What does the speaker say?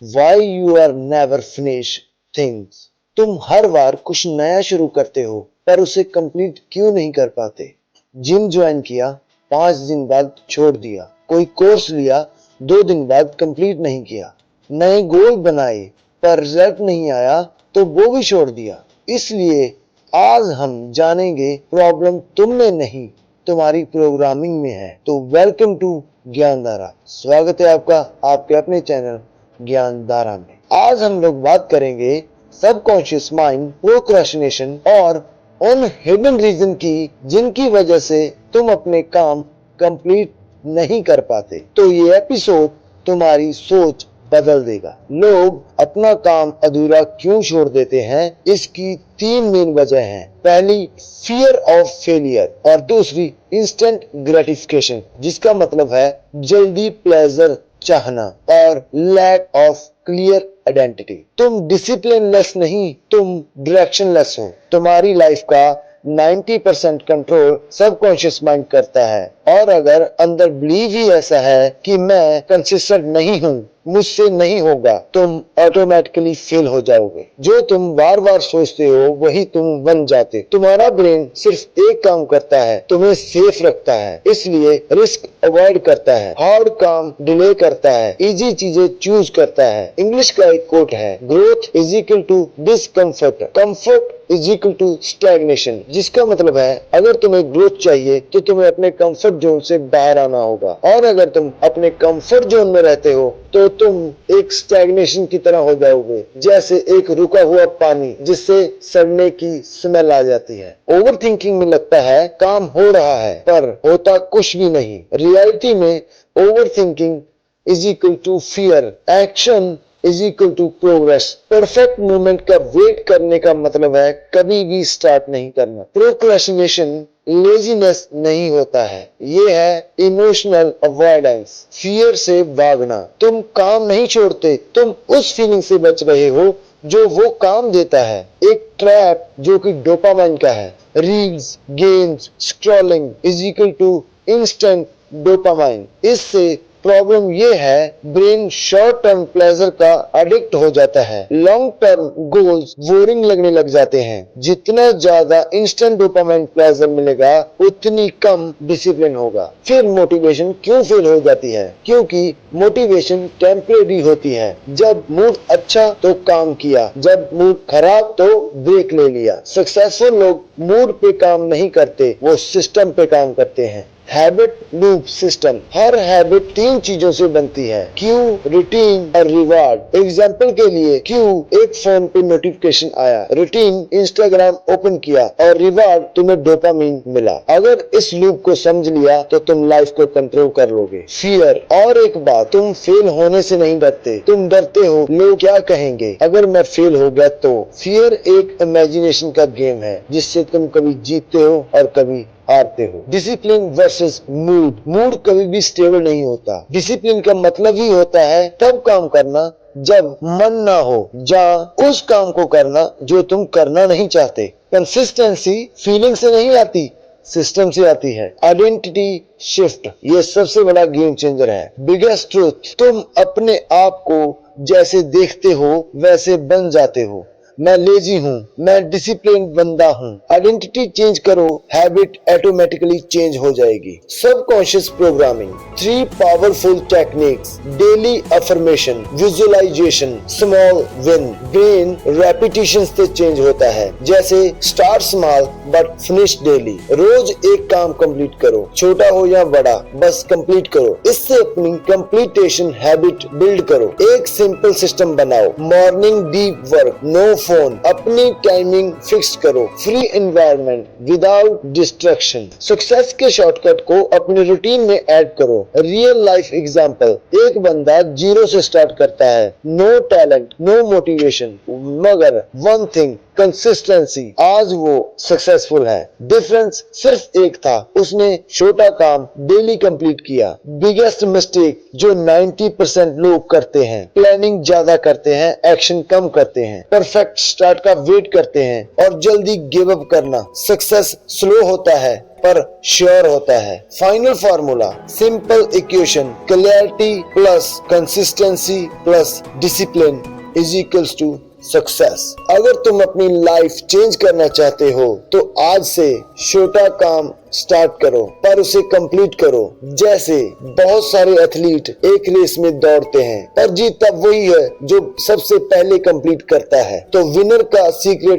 Y you are never finish things. तुम हर बार कुछ नया शुरू करते हो पर उसे कंप्लीट क्यों नहीं कर पाते। जिम ज्वाइन किया, 5 दिन बाद छोड़ दिया। कोई कोर्स लिया, 2 दिन बाद कंप्लीट नहीं किया। नए गोल बनाए पर रिजल्ट नहीं आया तो वो भी छोड़ दिया। इसलिए आज हम जानेंगे प्रॉब्लम तुम में नहीं, तुम्हारी प्रोग्रामिंग में है। तो वेलकम टू ज्ञान धारा। स्वागत है आपका आपके अपने चैनल ज्ञान धारा में। आज हम लोग बात करेंगे सबकॉन्शियस माइंड, प्रोक्रेस्टिनेशन और उन हिडन रीजन की जिनकी वजह से तुम अपने काम कंप्लीट नहीं कर पाते। तो ये एपिसोड तुम्हारी सोच बदल देगा। लोग अपना काम अधूरा क्यों छोड़ देते हैं, इसकी 3 मेन वजह हैं। पहली, फियर ऑफ फेलियर और दूसरी इंस्टेंट ग्रेटिफिकेशन, जिसका मतलब है जल्दी प्लेजर चाहना, और लैक ऑफ क्लियर आइडेंटिटी। तुम डिसिप्लिनलेस नहीं, तुम डायरेक्शनलेस हो। तुम्हारी लाइफ का 90% कंट्रोल सबकॉन्शियस माइंड करता है, और अगर अंदर बिलीव ही ऐसा है कि मैं कंसिस्टेंट नहीं हूं, मुझसे नहीं होगा, तुम ऑटोमेटिकली फेल हो जाओगे। जो तुम बार बार सोचते हो वही तुम बन जाते। तुम्हारा ब्रेन सिर्फ एक काम करता है, तुम्हें सेफ रखता है, इसलिए रिस्क अवॉइड करता है, हार्ड काम डिले करता है, इजी चीजें चूज करता है। इंग्लिश का एक कोट है, growth is equal to discomfort, comfort is equal to stagnation, जिसका मतलब है अगर तुम्हें ग्रोथ चाहिए तो तुम्हें अपने कंफर्ट जोन से बाहर आना होगा, और अगर तुम अपने कंफर्ट जोन में रहते हो तो तुम एक स्टैग्नेशन की तरह हो जाओगे, जैसे एक रुका हुआ पानी जिससे सड़ने की स्मेल आ जाती है। ओवर थिंकिंग में लगता है काम हो रहा है पर होता कुछ भी नहीं। रियलिटी में over thinking is equal to fear, action is equal to progress. Perfect movement का वेट करने का मतलब है कभी भी स्टार्ट नहीं करना। प्रोक्रेस्टिनेशन लेजीनेस नहीं होता है, ये है इमोशनल अवॉइडेंस, फियर से भागना। तुम काम नहीं छोड़ते, तुम उस फीलिंग से बच रहे हो जो वो काम देता है, एक ट्रैप जो कि डोपामाइन का है। Reels, games, scrolling is equal to instant dopamine. इससे प्रॉब्लम ये है ब्रेन शॉर्ट टर्म प्लेजर का एडिक्ट हो जाता है, लॉन्ग टर्म गोल्स बोरिंग लगने लग जाते हैं। जितना ज्यादा इंस्टेंट डोपामाइन प्लेजर मिलेगा उतनी कम डिसिप्लिन होगा। फिर मोटिवेशन क्यों फेल हो जाती है, क्योंकि मोटिवेशन टेम्परेरी होती है। जब मूड अच्छा तो काम किया, जब मूड खराब तो ब्रेक ले लिया। सक्सेसफुल लोग मूड पे काम नहीं करते, वो सिस्टम पे काम करते हैं। Habit loop system. हर हैबिट 3 चीजों से बनती है, क्यू, रूटीन और रिवार्ड। एग्जाम्पल के लिए क्यू, एक फोन पे नोटिफिकेशन आया, रूटीन इंस्टाग्राम ओपन किया, और रिवार्ड तुम्हें डोपामिन मिला। अगर इस लूप को समझ लिया तो तुम लाइफ को कंट्रोल कर लोगे। फियर, और एक बात, तुम फेल होने से नहीं डरते, तुम डरते हो लोग क्या कहेंगे अगर मैं फेल हो गया तो। फियर एक इमेजिनेशन का गेम है जिससे तुम कभी जीतते हो और कभी हारते हो। Discipline versus mood. मूड कभी भी स्टेबल नहीं होता। डिसिप्लिन का मतलब ही होता है तब काम करना जब मन ना हो, या उस काम को करना जो तुम करना नहीं चाहते। कंसिस्टेंसी फीलिंग से नहीं आती, सिस्टम से आती है। आइडेंटिटी शिफ्ट, ये सबसे बड़ा गेम चेंजर है। बिगेस्ट ट्रूथ, तुम अपने आप को जैसे देखते हो वैसे बन जाते हो। मैं लेजी हूँ, मैं डिसिप्लिन बंदा हूँ। आइडेंटिटी चेंज करो, हैबिट ऑटोमेटिकली चेंज हो जाएगी। Subconscious programming, 3 powerful techniques, daily affirmation, visualisation, small win. Brain repetition से चेंज होता है, जैसे start small but finish daily. रोज एक काम कंप्लीट करो, छोटा हो या बड़ा, बस कंप्लीट करो। इससे अपनी कंप्लीटेशन हैबिट बिल्ड करो। एक सिंपल सिस्टम बनाओ, morning deep work, no phone, अपनी टाइमिंग फिक्स करो, free environment without distraction. Success के शॉर्टकट को अपने रूटीन में ऐड करो। रियल लाइफ एग्जांपल, एक बंदा 0 से स्टार्ट करता है, नो टैलेंट, नो मोटिवेशन, मगर वन थिंग, कंसिस्टेंसी। आज वो सक्सेसफुल है। डिफरेंस सिर्फ एक था, उसने छोटा काम डेली कंप्लीट किया। बिगेस्ट मिस्टेक जो 90% लोग करते हैं, प्लानिंग ज्यादा करते हैं, एक्शन कम करते हैं, परफेक्ट स्टार्ट का वेट करते हैं और जल्दी गिव अप करना। सक्सेस स्लो होता है पर श्योर होता है। Final formula, simple equation, clarity plus consistency plus discipline is equals to success. अगर तुम अपनी लाइफ चेंज करना चाहते हो तो आज से छोटा काम स्टार्ट करो पर उसे कंप्लीट करो। जैसे बहुत सारे एथलीट एक रेस में दौड़ते हैं पर जीतता वही है जो सबसे पहले कंप्लीट करता है। तो विनर का सीक्रेट